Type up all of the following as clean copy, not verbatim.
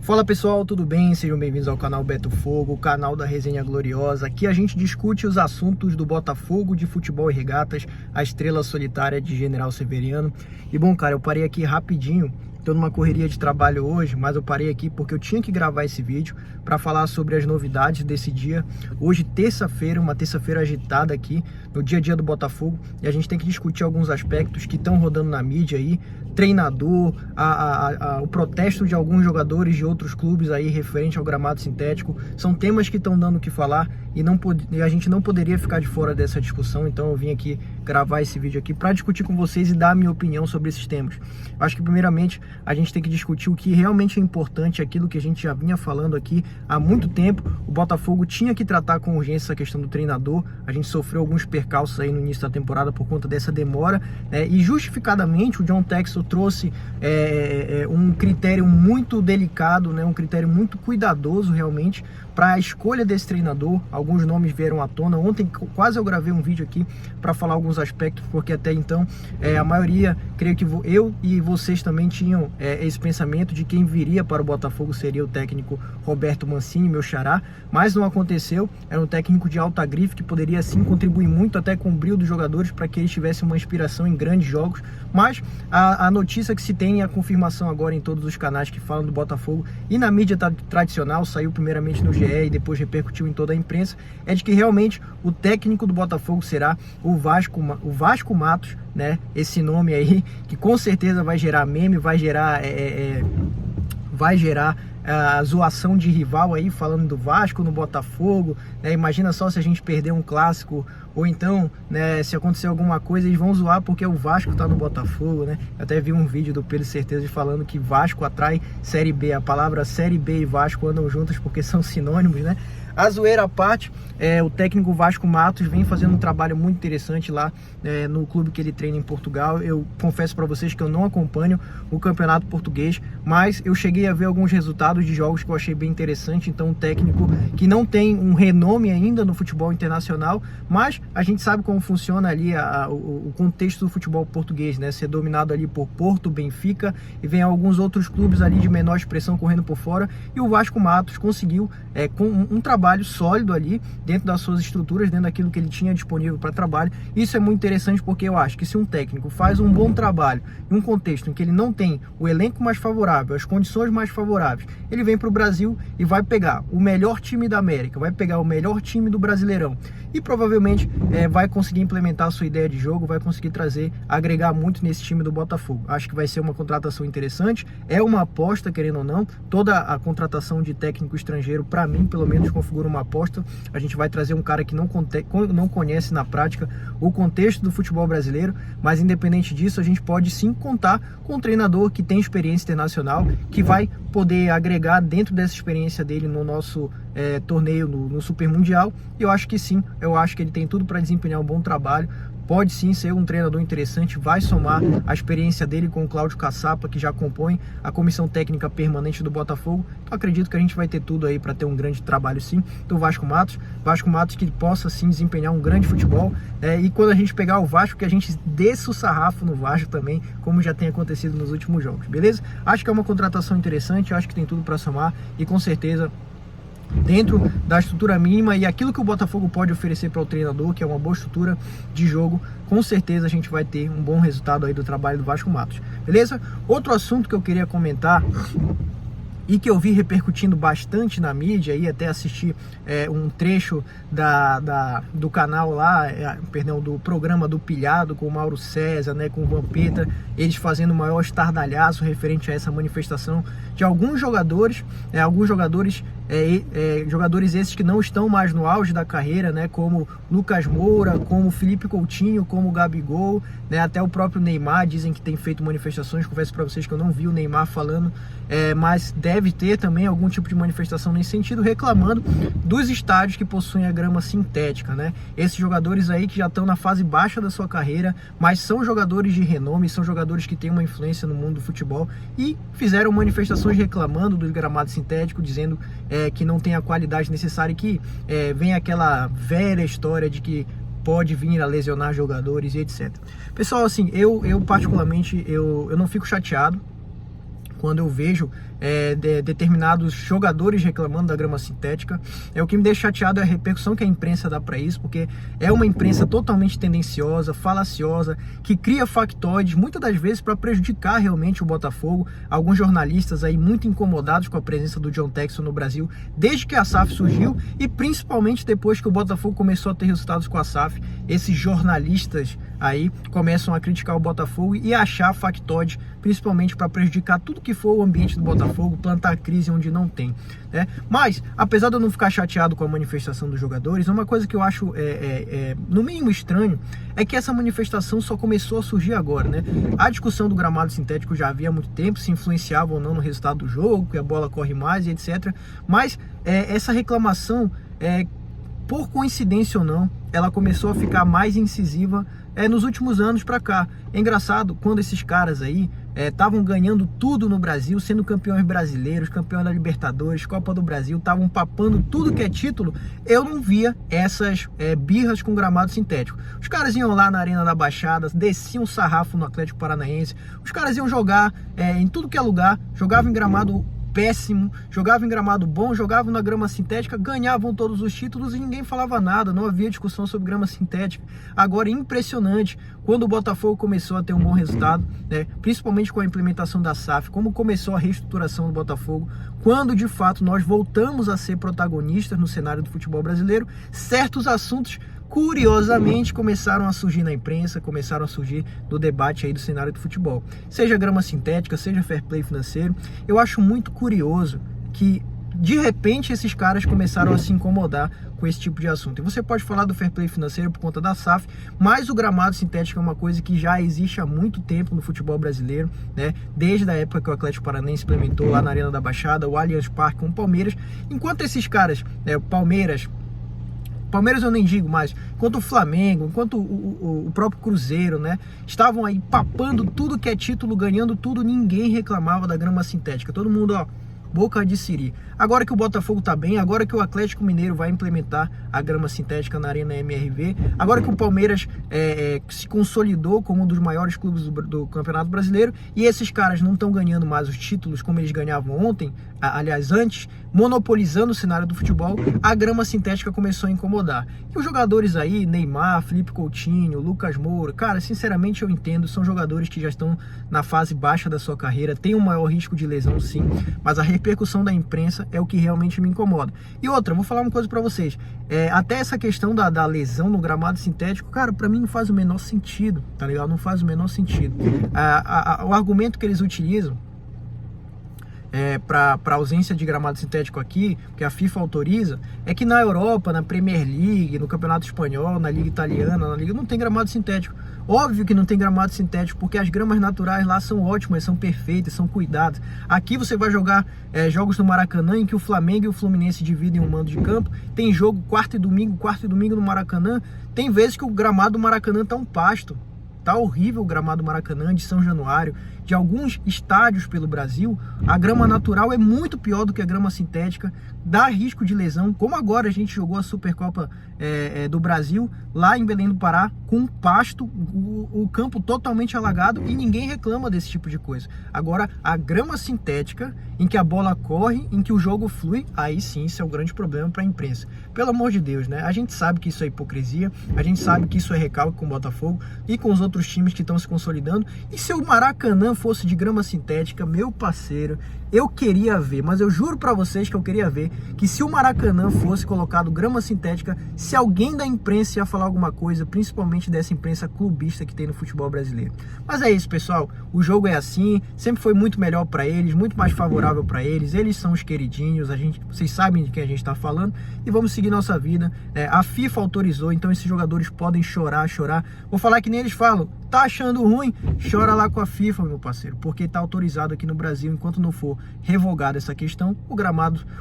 Fala pessoal, tudo bem? Sejam bem-vindos ao canal Beto Fogo, o canal da Resenha Gloriosa. Aqui a gente discute os assuntos do Botafogo de futebol e regatas, a estrela solitária de General Severiano. E bom, cara, eu parei aqui rapidinho. Estou numa correria de trabalho hoje, mas eu parei aqui porque eu tinha que gravar esse vídeo para falar sobre as novidades desse dia. Hoje, terça-feira, uma terça-feira agitada aqui, no dia a dia do Botafogo, e a gente tem que discutir alguns aspectos que estão rodando na mídia aí, treinador, o protesto de alguns jogadores de outros clubes aí referente ao gramado sintético. São temas que estão dando o que falar e a gente não poderia ficar de fora dessa discussão, então eu vim aqui gravar esse vídeo aqui para discutir com vocês e dar a minha opinião sobre esses temas. Acho que primeiramente a gente tem que discutir o que realmente é importante, aquilo que a gente já vinha falando aqui há muito tempo. O Botafogo tinha que tratar com urgência essa questão do treinador. A gente sofreu alguns percalços aí no início da temporada por conta dessa demora, né? E justificadamente o John Textor trouxe um critério muito delicado, né? Um critério muito cuidadoso realmente para a escolha desse treinador. Alguns nomes vieram à tona. Ontem quase eu gravei um vídeo aqui para falar alguns aspectos, porque até então a maioria, creio que eu e vocês também tinham esse pensamento de quem viria para o Botafogo seria o técnico Roberto Mancini, meu xará, mas não aconteceu. Era um técnico de alta grife que poderia sim contribuir muito até com o brilho dos jogadores para que eles tivessem uma inspiração em grandes jogos. Mas a notícia que se tem, a confirmação agora em todos os canais que falam do Botafogo e na mídia tradicional, saiu primeiramente no GE e depois repercutiu em toda a imprensa, é de que realmente o técnico do Botafogo será o Vasco Matos, né? Esse nome aí que com certeza vai gerar meme, vai gerar a zoação de rival aí, falando do Vasco no Botafogo, né? Imagina só se a gente perder um clássico, ou então, né, se acontecer alguma coisa, eles vão zoar porque o Vasco tá no Botafogo, né? Eu até vi um vídeo do Pedro Certeza falando que Vasco atrai Série B, a palavra Série B e Vasco andam juntas porque são sinônimos, né? A zoeira à parte, o técnico Vasco Matos vem fazendo um trabalho muito interessante lá no clube que ele treina em Portugal. Eu confesso para vocês que eu não acompanho o campeonato português, mas eu cheguei a ver alguns resultados de jogos que eu achei bem interessante. Então, um técnico que não tem um renome ainda no futebol internacional, mas a gente sabe como funciona ali o contexto do futebol português, né? Ser dominado ali por Porto, Benfica, e vem alguns outros clubes ali de menor expressão correndo por fora, e o Vasco Matos conseguiu, com um trabalho sólido ali, dentro das suas estruturas, dentro daquilo que ele tinha disponível para trabalho. Isso é muito interessante porque eu acho que se um técnico faz um bom trabalho em um contexto em que ele não tem o elenco mais favorável, as condições mais favoráveis, ele vem para o Brasil e vai pegar o melhor time da América, vai pegar o melhor time do Brasileirão e provavelmente vai conseguir implementar a sua ideia de jogo, vai conseguir agregar muito nesse time do Botafogo. Acho que vai ser uma contratação interessante, é uma aposta, querendo ou não. Toda a contratação de técnico estrangeiro, para mim, pelo menos, configura uma aposta. A gente vai trazer um cara que não conhece na prática o contexto do futebol brasileiro, mas independente disso, a gente pode sim contar com um treinador que tem experiência internacional, que vai poder agregar dentro dessa experiência dele no nosso torneio, no Super Mundial. Eu acho que sim, eu acho que ele tem tudo para desempenhar um bom trabalho. Pode sim ser um treinador interessante, vai somar a experiência dele com o Cláudio Caçapa, que já compõe a comissão técnica permanente do Botafogo. Então acredito que a gente vai ter tudo aí para ter um grande trabalho sim do Vasco Matos que possa sim desempenhar um grande futebol, e quando a gente pegar o Vasco, que a gente desça o sarrafo no Vasco também, como já tem acontecido nos últimos jogos, beleza? Acho que é uma contratação interessante, acho que tem tudo para somar e com certeza dentro da estrutura mínima e aquilo que o Botafogo pode oferecer para o treinador, que é uma boa estrutura de jogo, com certeza a gente vai ter um bom resultado aí do trabalho do Vasco Matos, beleza? Outro assunto que eu queria comentar e que eu vi repercutindo bastante na mídia, e até assisti um trecho do canal lá, do programa do Pilhado com o Mauro César, né, com o Vampeta, eles fazendo o maior estardalhaço referente a essa manifestação de alguns jogadores, jogadores esses que não estão mais no auge da carreira, né, como Lucas Moura, como Felipe Coutinho, como Gabigol, né, até o próprio Neymar dizem que tem feito manifestações. Confesso para vocês que eu não vi o Neymar falando, mas deve ter também algum tipo de manifestação nesse sentido, reclamando dos estádios que possuem a grama sintética, né? Esses jogadores aí que já estão na fase baixa da sua carreira, mas são jogadores de renome, são jogadores que têm uma influência no mundo do futebol e fizeram manifestações reclamando do gramado sintético, dizendo que não tem a qualidade necessária e que vem aquela velha história de que pode vir a lesionar jogadores e etc. Pessoal, assim, eu particularmente, eu não fico chateado quando eu vejo determinados jogadores reclamando da grama sintética. O que me deixa chateado é a repercussão que a imprensa dá para isso, porque é uma imprensa totalmente tendenciosa, falaciosa, que cria factoides, muitas das vezes para prejudicar realmente o Botafogo. Alguns jornalistas aí muito incomodados com a presença do John Textor no Brasil, desde que a SAF surgiu, e principalmente depois que o Botafogo começou a ter resultados com a SAF, esses jornalistas aí começam a criticar o Botafogo e achar factoides, principalmente para prejudicar tudo que for o ambiente do Botafogo, plantar crise onde não tem, né? Mas, apesar de eu não ficar chateado com a manifestação dos jogadores, uma coisa que eu acho no mínimo estranho é que essa manifestação só começou a surgir agora, né? A discussão do gramado sintético já havia há muito tempo, se influenciava ou não no resultado do jogo, que a bola corre mais e etc. Mas essa reclamação, por coincidência ou não, ela começou a ficar mais incisiva nos últimos anos para cá. É engraçado, quando esses caras aí estavam ganhando tudo no Brasil, sendo campeões brasileiros, campeões da Libertadores, Copa do Brasil, estavam papando tudo que é título, eu não via essas birras com gramado sintético. Os caras iam lá na Arena da Baixada, desciam o sarrafo no Atlético Paranaense, os caras iam jogar em tudo que é lugar, jogavam em gramado péssimo, jogavam em gramado bom, jogavam na grama sintética, ganhavam todos os títulos e ninguém falava nada, não havia discussão sobre grama sintética. Agora, impressionante, quando o Botafogo começou a ter um bom resultado, né, principalmente com a implementação da SAF, como começou a reestruturação do Botafogo, quando de fato nós voltamos a ser protagonistas no cenário do futebol brasileiro, certos assuntos curiosamente começaram a surgir na imprensa, começaram a surgir no debate aí do cenário do futebol. Seja grama sintética, seja fair play financeiro. Eu acho muito curioso que, de repente, esses caras começaram a se incomodar com esse tipo de assunto. E você pode falar do fair play financeiro por conta da SAF, mas o gramado sintético é uma coisa que já existe há muito tempo no futebol brasileiro, né? Desde a época que o Atlético Paranaense implementou lá na Arena da Baixada, o Allianz Parque com o Palmeiras. Enquanto esses caras, o Palmeiras eu nem digo mais, enquanto o Flamengo, enquanto o próprio Cruzeiro, né, estavam aí papando tudo que é título, ganhando tudo, ninguém reclamava da grama sintética. Todo mundo, boca de siri. Agora que o Botafogo tá bem, agora que o Atlético Mineiro vai implementar a grama sintética na Arena MRV, agora que o Palmeiras se consolidou como um dos maiores clubes do Campeonato Brasileiro, e esses caras não estão ganhando mais os títulos como eles ganhavam ontem, aliás antes, monopolizando o cenário do futebol, a grama sintética começou a incomodar. E os jogadores aí, Neymar, Felipe Coutinho, Lucas Moura, cara, sinceramente eu entendo, são jogadores que já estão na fase baixa da sua carreira, tem um maior risco de lesão sim, mas a repercussão da imprensa é o que realmente me incomoda. E outra, vou falar uma coisa pra vocês, até essa questão da lesão no gramado sintético, cara, pra mim não faz o menor sentido, tá ligado? Não faz o menor sentido. O argumento que eles utilizam para ausência de gramado sintético aqui, que a FIFA autoriza, é que na Europa, na Premier League, no Campeonato Espanhol, na Liga Italiana, na Liga, não tem gramado sintético. Óbvio que não tem gramado sintético, porque as gramas naturais lá são ótimas, são perfeitas, são cuidadas. Aqui você vai jogar jogos no Maracanã, em que o Flamengo e o Fluminense dividem um mando de campo, tem jogo quarta e domingo no Maracanã, tem vezes que o gramado do Maracanã tá um pasto. Tá horrível o gramado do Maracanã, de São Januário, de alguns estádios pelo Brasil. A grama natural é muito pior do que a grama sintética, dá risco de lesão, como agora a gente jogou a Supercopa do Brasil, lá em Belém do Pará, com pasto, o campo totalmente alagado, e ninguém reclama desse tipo de coisa. Agora, a grama sintética, em que a bola corre, em que o jogo flui, aí sim, isso é um grande problema para a imprensa. Pelo amor de Deus, né? A gente sabe que isso é hipocrisia, a gente sabe que isso é recalque com o Botafogo e com os outros times que estão se consolidando. E se o Maracanã fosse de grama sintética, meu parceiro, eu queria ver, mas eu juro pra vocês que eu queria ver, que se o Maracanã fosse colocado grama sintética, se alguém da imprensa ia falar alguma coisa, principalmente dessa imprensa clubista que tem no futebol brasileiro. Mas é isso, pessoal, o jogo é assim, sempre foi muito melhor pra eles, muito mais favorável pra eles, eles são os queridinhos, vocês sabem de quem a gente tá falando, e vamos seguir nossa vida. A FIFA autorizou, então esses jogadores podem chorar. Vou falar que nem eles falam, tá achando ruim? Chora lá com a FIFA, meu parceiro, porque tá autorizado aqui no Brasil, enquanto não for revogada essa questão,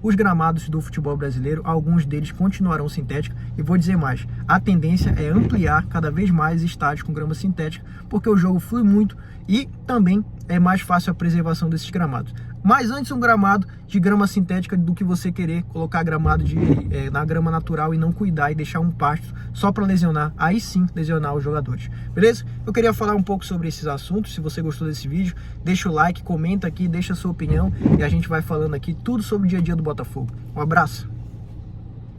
os gramados do futebol brasileiro, alguns deles continuarão sintéticos, e vou dizer mais, a tendência é ampliar cada vez mais estádios com grama sintética, porque o jogo flui muito e também é mais fácil a preservação desses gramados. Mas antes um gramado de grama sintética do que você querer colocar gramado na grama natural e não cuidar e deixar um pasto só para lesionar, aí sim lesionar os jogadores, beleza? Eu queria falar um pouco sobre esses assuntos. Se você gostou desse vídeo, deixa o like, comenta aqui, deixa a sua opinião e a gente vai falando aqui tudo sobre o dia a dia do Botafogo. Um abraço!